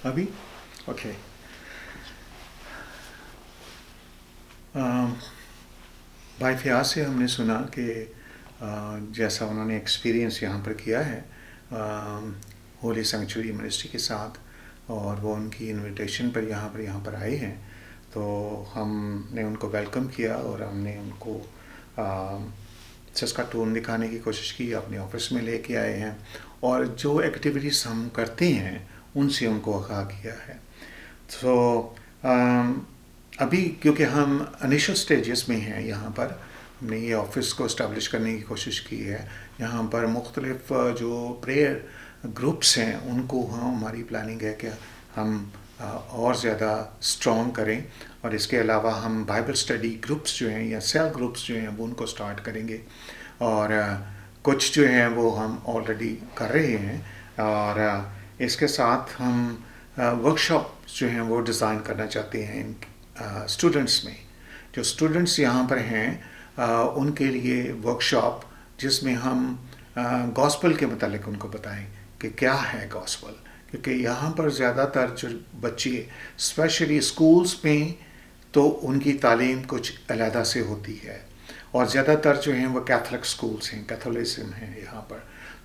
ابھی اوکے. بھائی فیاض سے ہم نے سنا کہ جیسا انہوں نے ایکسپیرینس یہاں پر کیا ہے ہولی سینکچوری یونیورسٹی کے ساتھ، اور وہ ان کی انویٹیشن پر یہاں پر آئے ہیں، تو ہم نے ان کو ویلکم کیا اور ہم نے ان کو سسکاتون دکھانے کی کوشش کی، اپنے آفس میں لے کے آئے ہیں، اور جو ایکٹیویٹیز ہم کرتے ہیں ان سے ان کو آگاہ کیا ہے. تو ابھی کیونکہ ہم انیشل سٹیجز میں ہیں، یہاں پر ہم نے یہ آفس کو اسٹیبلش کرنے کی کوشش کی ہے. یہاں پر مختلف جو پریئر گروپس ہیں ان کو ہماری پلاننگ ہے کہ ہم اور زیادہ اسٹرانگ کریں، اور اس کے علاوہ ہم بائبل اسٹڈی گروپس جو ہیں یا سیل گروپس جو ہیں وہ ان کو اسٹارٹ کریں گے، اور کچھ جو ہیں وہ ہم آلریڈی کر رہے ہیں، اور اس کے ساتھ ہم ورک شاپ جو ہیں وہ ڈیزائن کرنا چاہتے ہیں اسٹوڈنٹس میں. جو اسٹوڈنٹس یہاں پر ہیں ان کے لیے ورک شاپ جس میں ہم گاسپل کے متعلق ان کو بتائیں کہ کیا ہے گاسپل، کیونکہ یہاں پر زیادہ تر جو بچے اسپیشلی اسکولس میں تو ان کی تعلیم کچھ علیحدہ سے ہوتی ہے، اور زیادہ تر جو ہیں وہ کیتھولک اسکولس ہیں، کیتھولزم ہیں یہاں پر،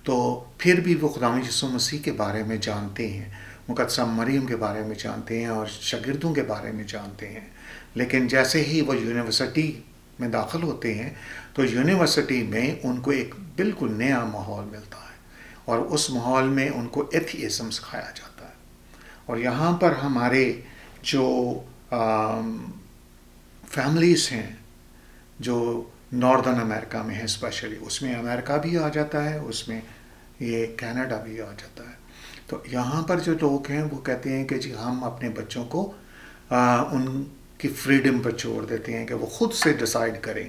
تو پھر بھی وہ خداوند یسوع مسیح کے بارے میں جانتے ہیں، مقدسہ مریم کے بارے میں جانتے ہیں، اور شاگردوں کے بارے میں جانتے ہیں. لیکن جیسے ہی وہ یونیورسٹی میں داخل ہوتے ہیں تو یونیورسٹی میں ان کو ایک بالکل نیا ماحول ملتا ہے، اور اس ماحول میں ان کو ایتھیزم سکھایا جاتا ہے. اور یہاں پر ہمارے جو فیملیز ہیں جو ناردرن امریکہ میں ہے اسپیشلی، اس میں امریکہ بھی آ جاتا ہے، اس میں یہ کینیڈا بھی آ جاتا ہے. تو یہاں پر جو لوگ ہیں وہ کہتے ہیں کہ جی ہم اپنے بچوں کو ان کی فریڈم پر چھوڑ دیتے ہیں کہ وہ خود سے ڈیسائیڈ کریں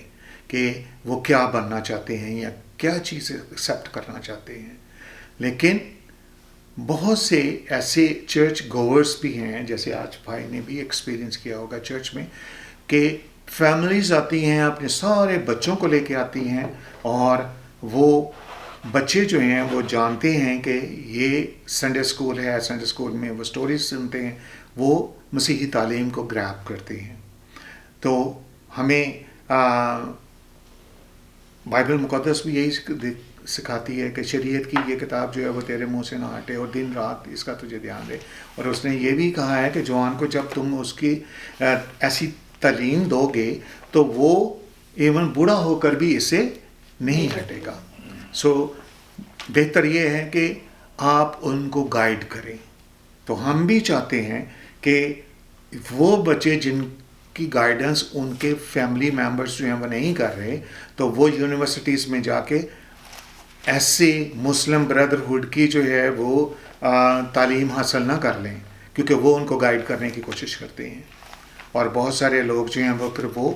کہ وہ کیا بننا چاہتے ہیں یا کیا چیزیں ایکسیپٹ کرنا چاہتے ہیں. لیکن بہت سے ایسے چرچ گوورس بھی ہیں، جیسے آج بھائی نے بھی ایکسپیرینس کیا ہوگا چرچ میں، کہ فیملیز آتی ہیں اپنے سارے بچوں کو لے کے آتی ہیں، اور وہ بچے جو ہیں وہ جانتے ہیں کہ یہ سنڈے اسکول ہے، سنڈے اسکول میں وہ سٹوریز سنتے ہیں، وہ مسیحی تعلیم کو گریب کرتے ہیں. تو ہمیں بائبل مقدس بھی یہی سکھاتی ہے کہ شریعت کی یہ کتاب جو ہے وہ تیرے منہ سے نہ ہٹے، اور دن رات اس کا تجھے دھیان دے. اور اس نے یہ بھی کہا ہے کہ جوان کو جب تم اس کی ایسی تعلیم دو گے تو وہ ایون بوڑھا ہو کر بھی اس سے نہیں ہٹے گا. سو بہتر یہ ہے کہ آپ ان کو گائیڈ کریں. تو ہم بھی چاہتے ہیں کہ وہ بچے جن کی گائیڈنس ان کے فیملی ممبرس جو ہیں وہ نہیں کر رہے، تو وہ یونیورسٹیز میں جا کے ایسے مسلم بردرہڈ کی جو ہے وہ تعلیم حاصل نہ کر لیں، کیونکہ وہ ان کو گائیڈ کرنے کی کوشش کرتے ہیں. اور بہت سارے لوگ جو ہیں وہ پھر وہ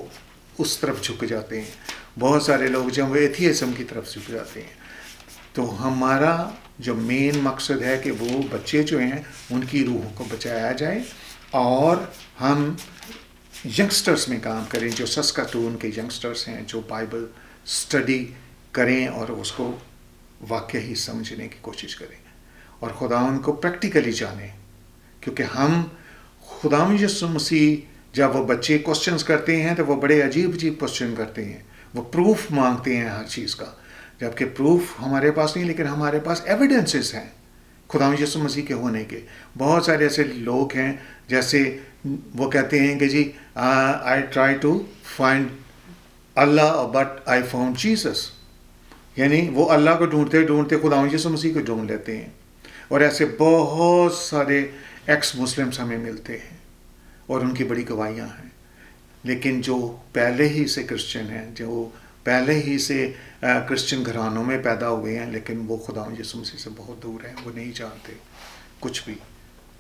اس طرف جھک جاتے ہیں، بہت سارے لوگ جو ہیں وہ ایتھیزم کی طرف جھک جاتے ہیں. تو ہمارا جو مین مقصد ہے کہ وہ بچے جو ہیں ان کی روحوں کو بچایا جائے، اور ہم ینگسٹرز میں کام کریں، جو سسکاتون کے ینگسٹرز ہیں جو بائبل اسٹڈی کریں اور اس کو واقعی سمجھنے کی کوشش کریں، اور خداوند کو پریکٹیکلی جانیں. کیونکہ ہم خداوند یسوع مسیح جب وہ بچے کوسچنز کرتے ہیں تو وہ بڑے عجیب عجیب کوسچن کرتے ہیں، وہ پروف مانگتے ہیں ہر چیز کا، جبکہ پروف ہمارے پاس نہیں، لیکن ہمارے پاس ایویڈنسز ہیں خداوند یسوع مسیح کے ہونے کے. بہت سارے ایسے لوگ ہیں جیسے وہ کہتے ہیں کہ جی آئی ٹرائی ٹو فائنڈ اللہ بٹ آئی فاؤنڈ جیسس، یعنی وہ اللہ کو ڈھونڈتے ڈھونڈتے خداوند یسوع مسیح کو ڈھونڈ لیتے ہیں. اور ایسے بہت سارے ایکس مسلمس ہمیں ملتے ہیں اور ان کی بڑی گواہیاں ہیں. لیکن جو پہلے ہی سے کرسچن ہیں، جو پہلے ہی سے کرسچن گھرانوں میں پیدا ہوئے ہیں، لیکن وہ خداوند یسوع مسیح سے بہت دور ہیں، وہ نہیں جانتے کچھ بھی،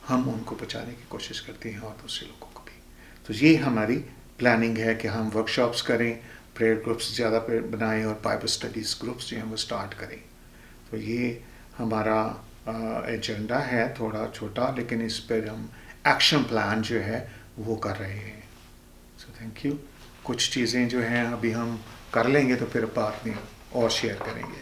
ہم ان کو بچانے کی کوشش کرتے ہیں اور دوسرے لوگوں کو بھی. تو یہ ہماری پلاننگ ہے کہ ہم ورک شاپس کریں، پریئر گروپس زیادہ بنائیں، اور بائبل اسٹڈیز گروپس جو ہیں وہ اسٹارٹ کریں. تو یہ ہمارا ایجنڈا ہے، تھوڑا چھوٹا، لیکن اس پر ہم ایکشن پلان جو ہے وہ کر رہے ہیں. So thank you. کچھ چیزیں جو ہیں ابھی ہم کر لیں گے تو پھر بعد میں اور شیئر کریں گے.